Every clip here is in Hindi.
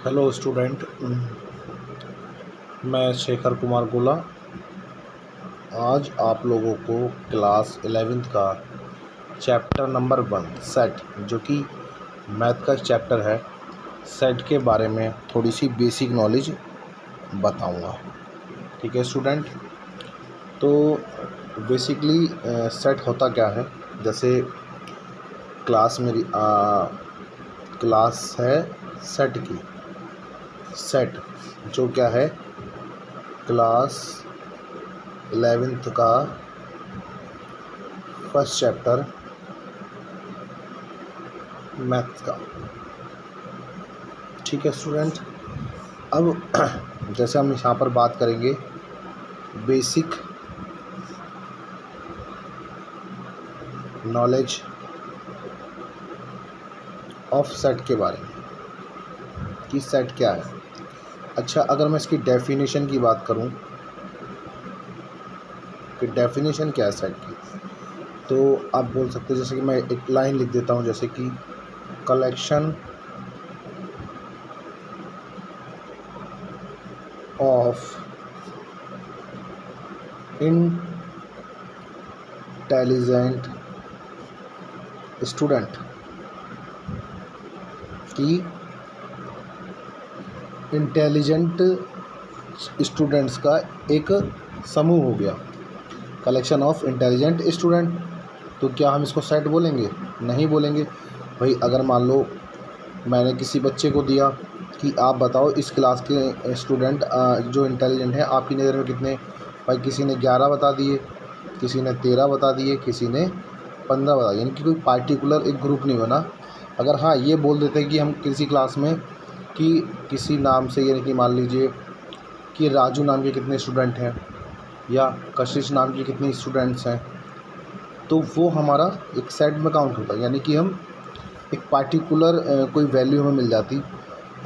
हेलो स्टूडेंट, मैं शेखर कुमार गोला आज आप लोगों को क्लास 11th का चैप्टर नंबर 1 सेट, जो कि मैथ का चैप्टर है, सेट के बारे में थोड़ी सी बेसिक नॉलेज बताऊंगा। ठीक है स्टूडेंट, तो बेसिकली सेट होता क्या है। जैसे क्लास मेरी क्लास है सेट की, सेट जो क्या है क्लास 11th का फर्स्ट चैप्टर मैथ का। ठीक है स्टूडेंट, अब जैसे हम यहाँ पर बात करेंगे बेसिक नॉलेज ऑफ सेट के बारे में कि सेट क्या है। अच्छा, अगर मैं इसकी डेफिनेशन की बात करूं कि डेफिनेशन क्या है सेट की, तो आप बोल सकते हैं, जैसे कि मैं एक लाइन लिख देता हूं, जैसे कि कलेक्शन ऑफ इंटेलिजेंट स्टूडेंट की इंटेलिजेंट स्टूडेंट्स का एक समूह हो गया, कलेक्शन ऑफ इंटेलिजेंट स्टूडेंट। तो क्या हम इसको सेट बोलेंगे? नहीं बोलेंगे भाई। अगर मान लो मैंने किसी बच्चे को दिया कि आप बताओ इस क्लास के स्टूडेंट जो इंटेलिजेंट हैं आपकी नज़र में कितने, भाई किसी ने 11 बता दिए, किसी ने 13 बता दिए, किसी ने 15 बता दिए, यानी कि कोई पार्टिकुलर एक ग्रुप नहीं बना। अगर हाँ ये बोल देते कि हम किसी क्लास में कि किसी नाम से, यानी कि मान लीजिए कि राजू नाम के कितने स्टूडेंट हैं या कशिश नाम के कितने स्टूडेंट्स हैं, तो वो हमारा एक सेट में काउंट होता है, यानी कि हम एक पार्टिकुलर कोई वैल्यू हमें मिल जाती।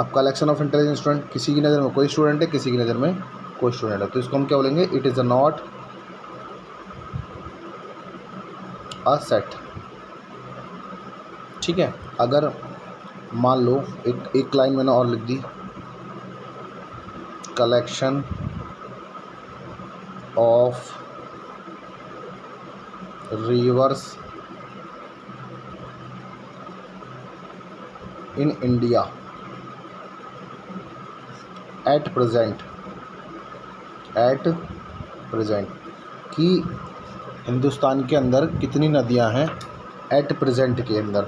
अब कलेक्शन ऑफ इंटेलिजेंट स्टूडेंट, किसी की नज़र में कोई स्टूडेंट है, किसी की नज़र में कोई स्टूडेंट है, तो इसको हम क्या बोलेंगे? It is not a set. ठीक है, अगर मान लो एक लाइन मैंने और लिख दी, collection of rivers in India at present कि हिंदुस्तान के अंदर कितनी नदियां हैं एट प्रेजेंट के अंदर।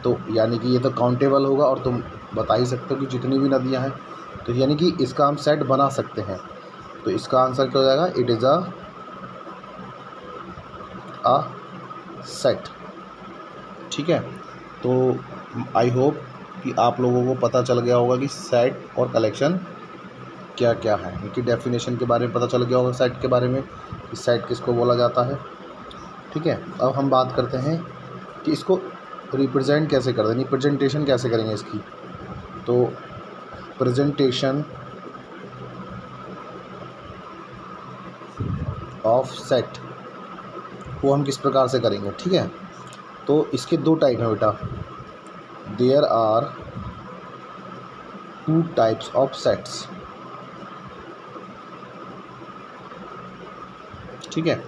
तो यानी कि ये तो काउंटेबल होगा, और तुम बता ही सकते हो कि जितनी भी नदियां हैं, तो यानी कि इसका हम सेट बना सकते हैं। तो इसका आंसर क्या हो जाएगा? It is a set. ठीक है, तो आई होप कि आप लोगों को पता चल गया होगा कि सेट और कलेक्शन क्या क्या है, इनकी डेफिनेशन के बारे में पता चल गया होगा, सेट के बारे में कि सेट किसको बोला जाता है। ठीक है, अब हम बात करते हैं कि इसको रिप्रेजेंट कैसे करते हैं, रिप्रेजेंटेशन कैसे करेंगे इसकी। तो प्रेजेंटेशन ऑफ सेट वो हम किस प्रकार से करेंगे। ठीक है, तो इसके दो टाइप हैं बेटा। There are 2 types of sets. ठीक है,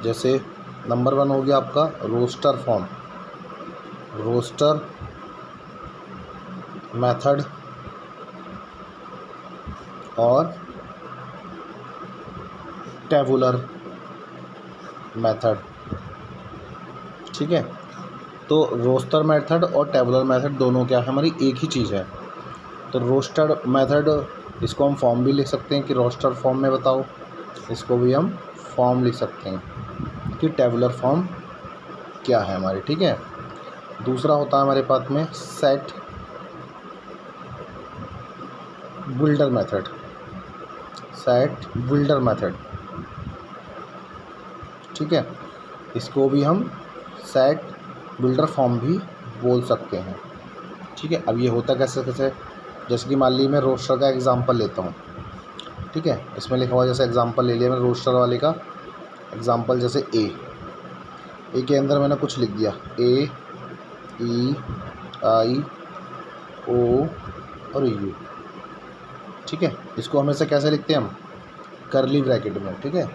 जैसे नंबर 1 हो गया आपका रोस्टर फॉर्म, रोस्टर मेथड और टेबुलर मेथड। ठीक है, तो रोस्टर मेथड और टेबुलर मेथड दोनों क्या है, हमारी एक ही चीज़ है। तो रोस्टर मेथड, इसको हम फॉर्म भी लिख सकते हैं कि रोस्टर फॉर्म में बताओ, इसको भी हम फॉर्म लिख सकते हैं कि टेबुलर फॉर्म क्या है हमारी। ठीक है, दूसरा होता है हमारे पास में set builder method, set builder method. ठीक है, इसको भी हम सेट बिल्डर फॉर्म भी बोल सकते हैं। ठीक है, अब ये होता कैसे कैसे, जैसे कि मान लीजिए मैं रोस्टर का एग्जांपल लेता हूँ। ठीक है, इसमें लिखा हुआ जैसे एग्जांपल ले लिया मैंने रोस्टर वाले का एग्जांपल, जैसे ए के अंदर मैंने कुछ लिख दिया, A E I O और यू। ठीक है, इसको हमेशा कैसे लिखते हैं हम, करली ब्रैकेट में। ठीक है,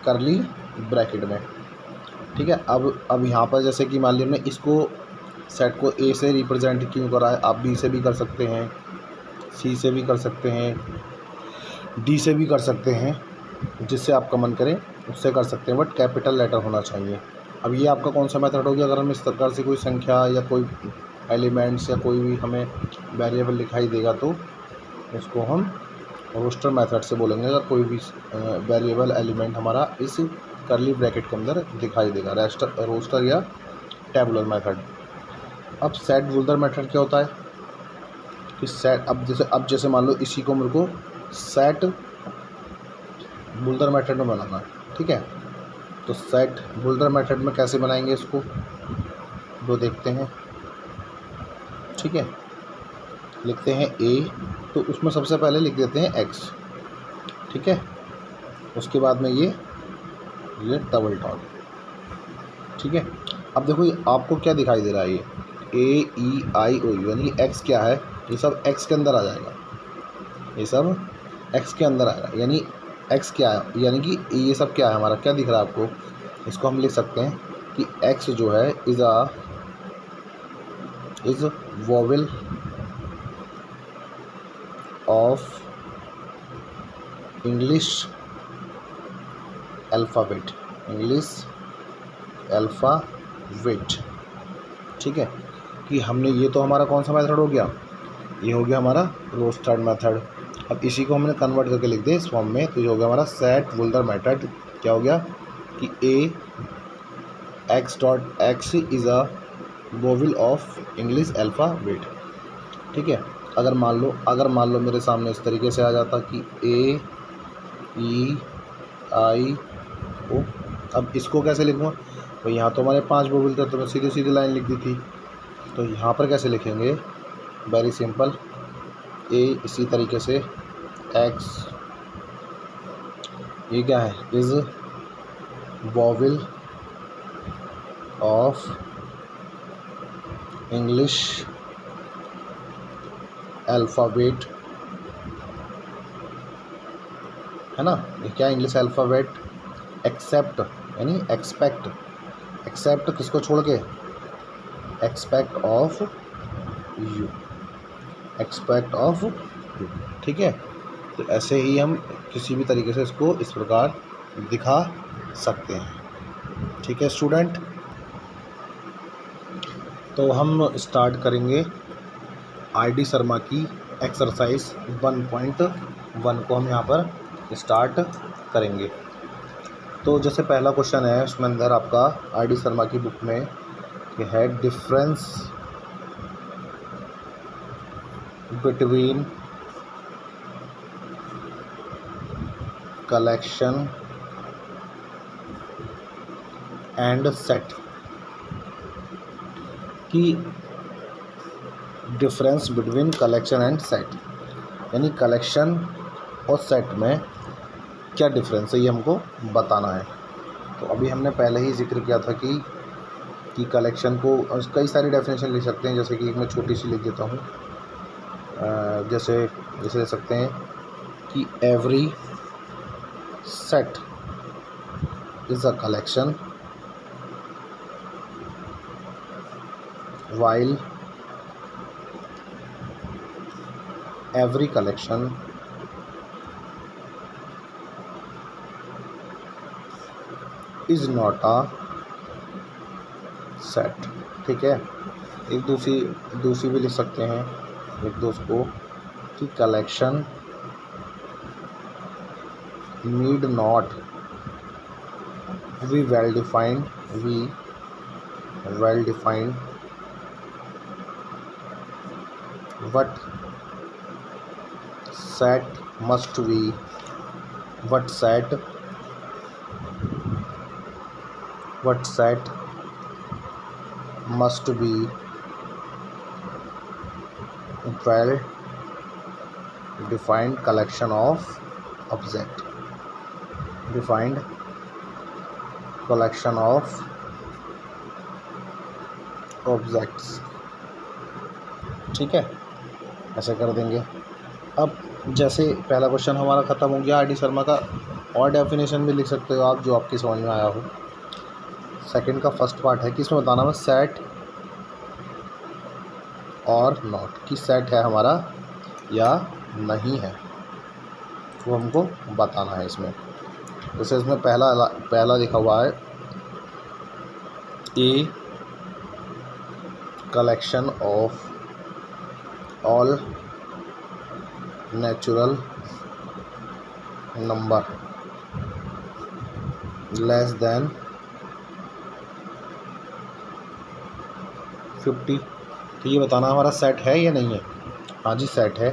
करली ब्रैकेट में। ठीक है, अब यहाँ पर जैसे कि मान लीजिए हमने इसको सेट को ए से रिप्रेजेंट क्यों करा है, आप बी से भी कर सकते हैं, सी से भी कर सकते हैं, डी से भी कर सकते हैं, जिससे आपका मन करे उससे कर सकते हैं, बट कैपिटल लेटर होना चाहिए। अब ये आपका कौन सा मेथड हो गया, अगर हम इस प्रकार से कोई संख्या या कोई एलिमेंट्स या कोई भी हमें वेरिएबल दिखाई देगा तो उसको हम रोस्टर मेथड से बोलेंगे। अगर कोई भी वेरिएबल एलिमेंट हमारा इस करली ब्रैकेट के अंदर दिखाई देगा, रोस्टर या टेबुलर मेथड। अब सेट बुल्डर मेथड क्या होता है कि सेट, अब जैसे मान लो इसी को मेरे को सेट बुल्डर मेथड में बनाना है। ठीक है, तो सेट बुल्डर मेथड में कैसे बनाएंगे इसको, वो देखते हैं। ठीक है, लिखते हैं ए, तो उसमें सबसे पहले लिख देते हैं एक्स। ठीक है, उसके बाद में ये डबल डॉट। ठीक है, अब देखो ये आपको क्या दिखाई दे रहा है, ये AEIOU यानी एक्स क्या है, ये सब एक्स के अंदर आ जाएगा, ये सब एक्स के अंदर आएगा। यानी एक्स क्या है, यानी कि ये सब क्या है हमारा, क्या दिख रहा है आपको, इसको हम लिख सकते हैं कि एक्स जो है is vowel of English alphabet, English alphabet. ठीक है, कि हमने ये तो हमारा कौन सा मेथड हो गया, ये हो गया हमारा रोस्टेड मेथड। अब इसी को हमने कन्वर्ट करके लिख दिया इस फॉर्म में, तो ये हो गया हमारा सेट बुल्डर मेथड। क्या हो गया कि A x dot x is a vowel of English alphabet. ठीक है, अगर मान लो मेरे सामने इस तरीके से आ जाता कि AEIO, अब इसको कैसे लिखूँगा, तो यहाँ तो हमारे 5 वोवेल थे, तो मैं सीधी सीधी लाइन लिख दी थी। तो यहाँ पर कैसे लिखेंगे, वेरी सिंपल, ए इसी तरीके से एक्स, ये क्या है, is vowel of English alphabet, है ना। ये क्या, इंग्लिश अल्फ़ाबेट एक्सेप्ट यानी एक्सपेक्ट, एक्सेप्ट किसको छोड़ के, expect of you, expect of you. ठीक है, तो ऐसे ही हम किसी भी तरीके से इसको इस प्रकार दिखा सकते हैं। ठीक है स्टूडेंट, तो हम स्टार्ट करेंगे ID शर्मा की एक्सरसाइज 1.1 को हम यहाँ पर स्टार्ट करेंगे। तो जैसे पहला क्वेश्चन है उसमें अंदर आपका ID शर्मा की बुक में कि है difference between collection and set, कि difference between collection and set, यानी कलेक्शन और सेट में क्या डिफरेंस है ये हमको बताना है। तो अभी हमने पहले ही जिक्र किया था कि कलेक्शन को कई सारी डेफिनेशन लिख सकते हैं, जैसे कि एक मैं छोटी सी लिख देता हूँ, जैसे ले सकते हैं कि every set is a collection while every collection is not a set। ठीक है, एक दूसरी भी लिख सकते हैं, लिख दो उसको कि collection need not be well defined what set must be, what set must be well defined collection of object, defined collection of objects। ठीक है, ऐसे कर देंगे। अब जैसे पहला क्वेश्चन हमारा ख़त्म हो गया आर डी शर्मा का, और डेफिनेशन भी लिख सकते हो आप जो आपकी समझ में आया हो। सेकंड का फर्स्ट पार्ट है कि इसमें बताना है सेट और नॉट, कि सेट है हमारा या नहीं है, वो हमको बताना है इसमें। जैसे इसमें पहला लिखा हुआ है a collection of all natural number less than 50। तो ये बताना हमारा सेट है या नहीं है। हाँ जी सेट है,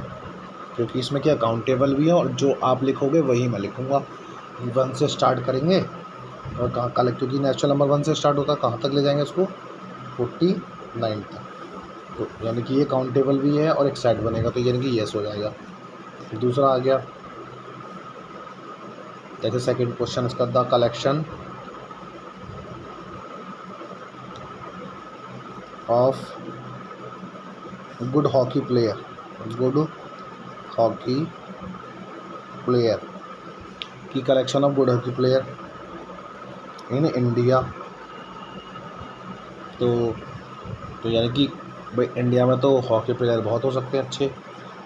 क्योंकि इसमें क्या काउंटेबल भी है और जो आप लिखोगे वही मैं लिखूँगा। 1 से स्टार्ट करेंगे और कहाँ कलेक्ट, क्योंकि नेचुरल नंबर 1 से स्टार्ट होता है, कहाँ तक ले जाएंगे उसको 49 तक। तो यानी कि ये काउंटेबल भी है और एक सेट बनेगा, तो यानी कि येस हो जाएगा। दूसरा आ गया, जैसे सेकंड क्वेश्चन इसका, the collection of good hockey player की collection of good hockey player in India. तो यानी कि भाई इंडिया में तो हॉकी प्लेयर बहुत हो सकते हैं अच्छे।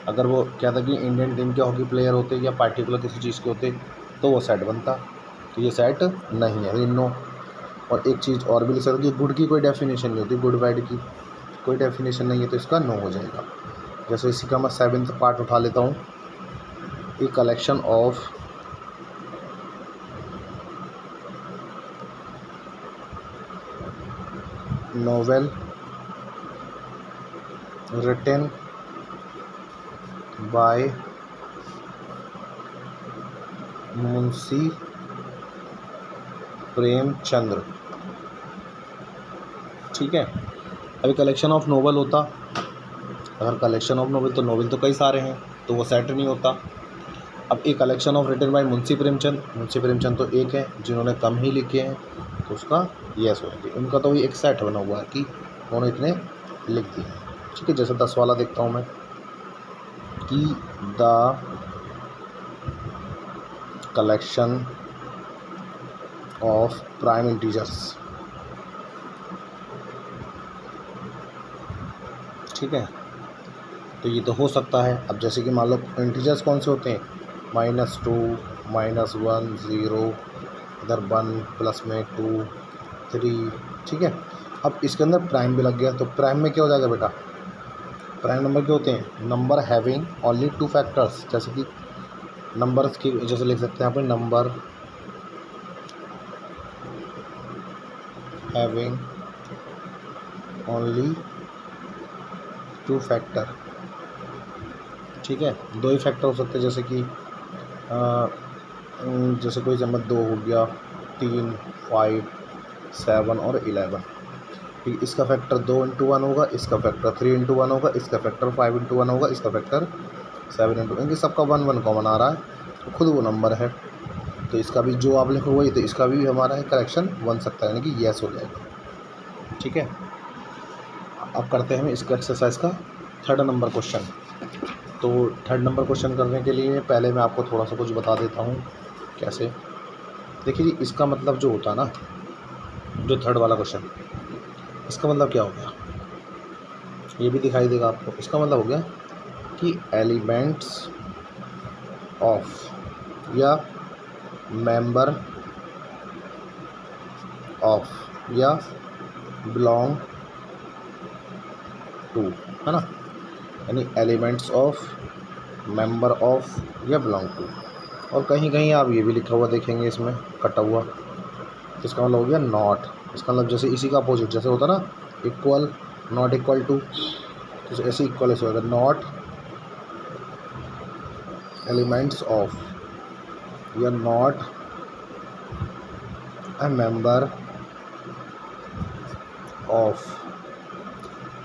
अगर वो क्या था कि इंडियन टीम के हॉकी प्लेयर होते या पार्टिकुलर किसी चीज़ के होते तो वो सेट बनता, तो ये सेट नहीं है, नो। और एक चीज़ और भी लिख सकते कि गुड की कोई डेफिनेशन नहीं होती, गुड बैड की कोई डेफिनेशन नहीं है, तो इसका नो हो जाएगा। जैसे इसी का मैं 7th पार्ट उठा लेता हूँ, a collection of novel written by Munshi Premchandra. ठीक है, अभी कलेक्शन ऑफ नोवेल होता, अगर कलेक्शन ऑफ नोवेल तो नोवेल तो कई सारे हैं तो वो सेट नहीं होता। अब एक collection of written by Munshi Premchand तो एक है जिन्होंने कम ही लिखे हैं, तो उसका यस हो जाएगी। उनका तो भी एक सेट बना हुआ है कि उन्होंने इतने लिख दिए। ठीक है, जैसे 10 वाला देखता हूँ मैं कि the collection of prime integers. ठीक है, तो ये तो हो सकता है। अब जैसे कि मान लो इंटीजर्स कौन से होते हैं, -2, -1, 0, इधर 1 प्लस में 2, 3। ठीक है, अब इसके अंदर प्राइम भी लग गया, तो प्राइम में क्या हो जाएगा बेटा, प्राइम नंबर क्या होते हैं, नंबर हैविंग ओनली 2 फैक्टर्स। जैसे कि नंबर्स की जैसे लिख सकते हैं यहाँ पे, नंबर हैविंग ओनली 2 फैक्टर। ठीक है, 2 ही फैक्टर हो सकते हैं, जैसे कि जैसे कोई नंबर 2 हो गया, 3, 5, 7 और 11। ठीक, इसका फैक्टर 2 × 1 होगा, इसका फैक्टर 3 × 1 होगा, इसका फैक्टर 5 × 1 होगा, इसका फैक्टर 7 × 1। सबका 1 1 कॉमन आ रहा है, तो खुद वो नंबर है, तो इसका भी जो आप लिखो वही, तो इसका भी हमारा है करेक्शन बन सकता है, यानी कि येस हो जाएगा। ठीक है, अब करते हैं हम इसका एक्सरसाइज का 3rd नंबर क्वेश्चन। तो 3rd नंबर क्वेश्चन करने के लिए पहले मैं आपको थोड़ा सा कुछ बता देता हूँ कैसे। देखिए जी, इसका मतलब जो होता है ना, जो 3rd वाला क्वेश्चन, इसका मतलब क्या हो गया, ये भी दिखाई देगा आपको। इसका मतलब हो गया कि एलिमेंट्स ऑफ या मेंबर ऑफ या बिलोंग टू, है ना, यानी एलिमेंट्स ऑफ, मेंबर ऑफ या बिलोंग टू। और कहीं कहीं आप ये भी लिखा हुआ देखेंगे इसमें कटा हुआ, तो इसका मतलब हो गया नॉट। इसका मतलब जैसे इसी का अपोजिट जैसे होता ना, इक्वल, नॉट इक्वल टू, तो ऐसे इक्वल ऐसे होगा, नॉट एलिमेंट्स ऑफ या not a member of.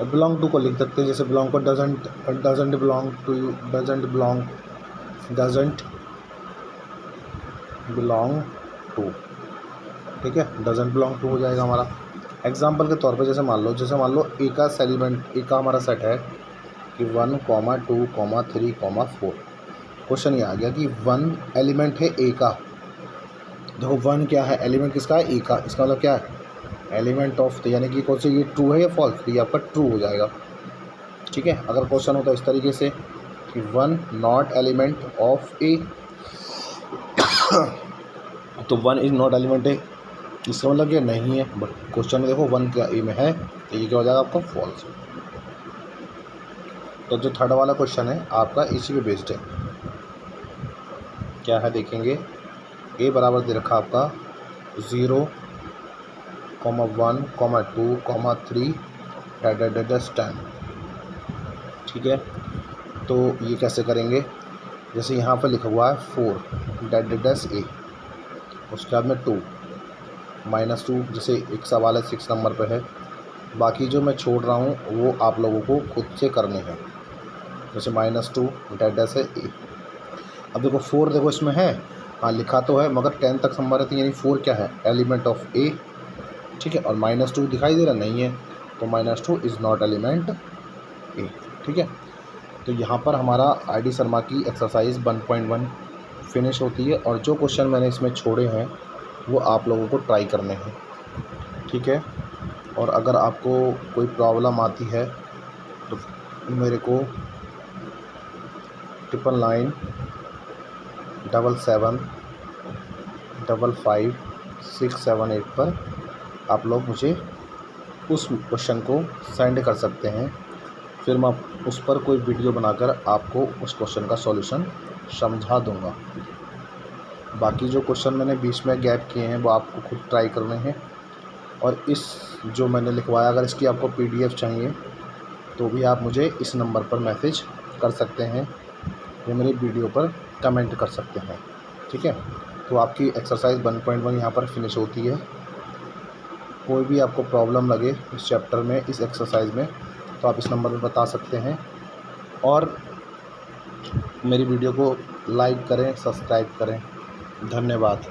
Belong to को लिख सकते हैं, जैसे बिलोंग को doesn't belong to you, doesn't belong to. ठीक है, डजंट बिलोंग टू हो जाएगा हमारा। एग्जाम्पल के तौर पे जैसे मान लो ए का एलिमेंट, ए का हमारा सेट है कि 1, 2, 3, 4। क्वेश्चन ये आ गया कि 1 एलिमेंट है ए का। देखो 1 क्या है, एलिमेंट किसका है, ए का। इसका मतलब क्या है, एलिमेंट ऑफ, तो यानी कि कौन से, ये ट्रू है या फॉल्स, तो ये आपका ट्रू हो जाएगा। ठीक है, अगर क्वेश्चन होता है इस तरीके से कि 1 नॉट एलिमेंट ऑफ ए, तो 1 इज़ नॉट एलिमेंट ए, इसका मतलब ये नहीं है। बट क्वेश्चन में देखो 1 क्या ए में है, तो ये क्या हो जाएगा आपका फॉल्स। तो जो थर्ड वाला क्वेश्चन है आपका इसी पे बेस्ड है। क्या है देखेंगे, ए बराबर दे रखा आपका 0, 1, 2, 3 10। ठीक है, तो ये कैसे करेंगे, जैसे यहाँ पर लिखा हुआ है 4 डेड ए, उसके बाद में 2 -2, जैसे एक सवाल है 6 नंबर पे है, बाकी जो मैं छोड़ रहा हूँ वो आप लोगों को खुद से करने हैं। जैसे -2 डेड है ए। अब देखो 4 देखो इसमें है, हाँ लिखा तो है, मगर 10 तक नंबर है, तो यानी 4 क्या है, एलिमेंट ऑफ ए। ठीक है, और -2 दिखाई दे रहा नहीं है, तो -2 इज़ नॉट एलिमेंट ए। ठीक है, तो यहाँ पर हमारा ID शर्मा की एक्सरसाइज 1.1 फिनिश होती है, और जो क्वेश्चन मैंने इसमें छोड़े हैं वो आप लोगों को ट्राई करने हैं। ठीक है, और अगर आपको कोई प्रॉब्लम आती है तो मेरे को 999 77 55 678 पर आप लोग मुझे उस क्वेश्चन को सेंड कर सकते हैं, फिर मैं उस पर कोई वीडियो बनाकर आपको उस क्वेश्चन का सॉल्यूशन समझा दूंगा। बाकी जो क्वेश्चन मैंने बीच में गैप किए हैं वो आपको खुद ट्राई करने हैं, और इस जो मैंने लिखवाया अगर इसकी आपको PDF चाहिए तो भी आप मुझे इस नंबर पर मैसेज कर सकते हैं या मेरे वीडियो पर कमेंट कर सकते हैं। ठीक है, तो आपकी एक्सरसाइज 1.1 यहाँ पर फिनिश होती है। कोई भी आपको प्रॉब्लम लगे इस चैप्टर में, इस एक्सरसाइज में, तो आप इस नंबर पर बता सकते हैं, और मेरी वीडियो को लाइक करें, सब्सक्राइब करें। धन्यवाद।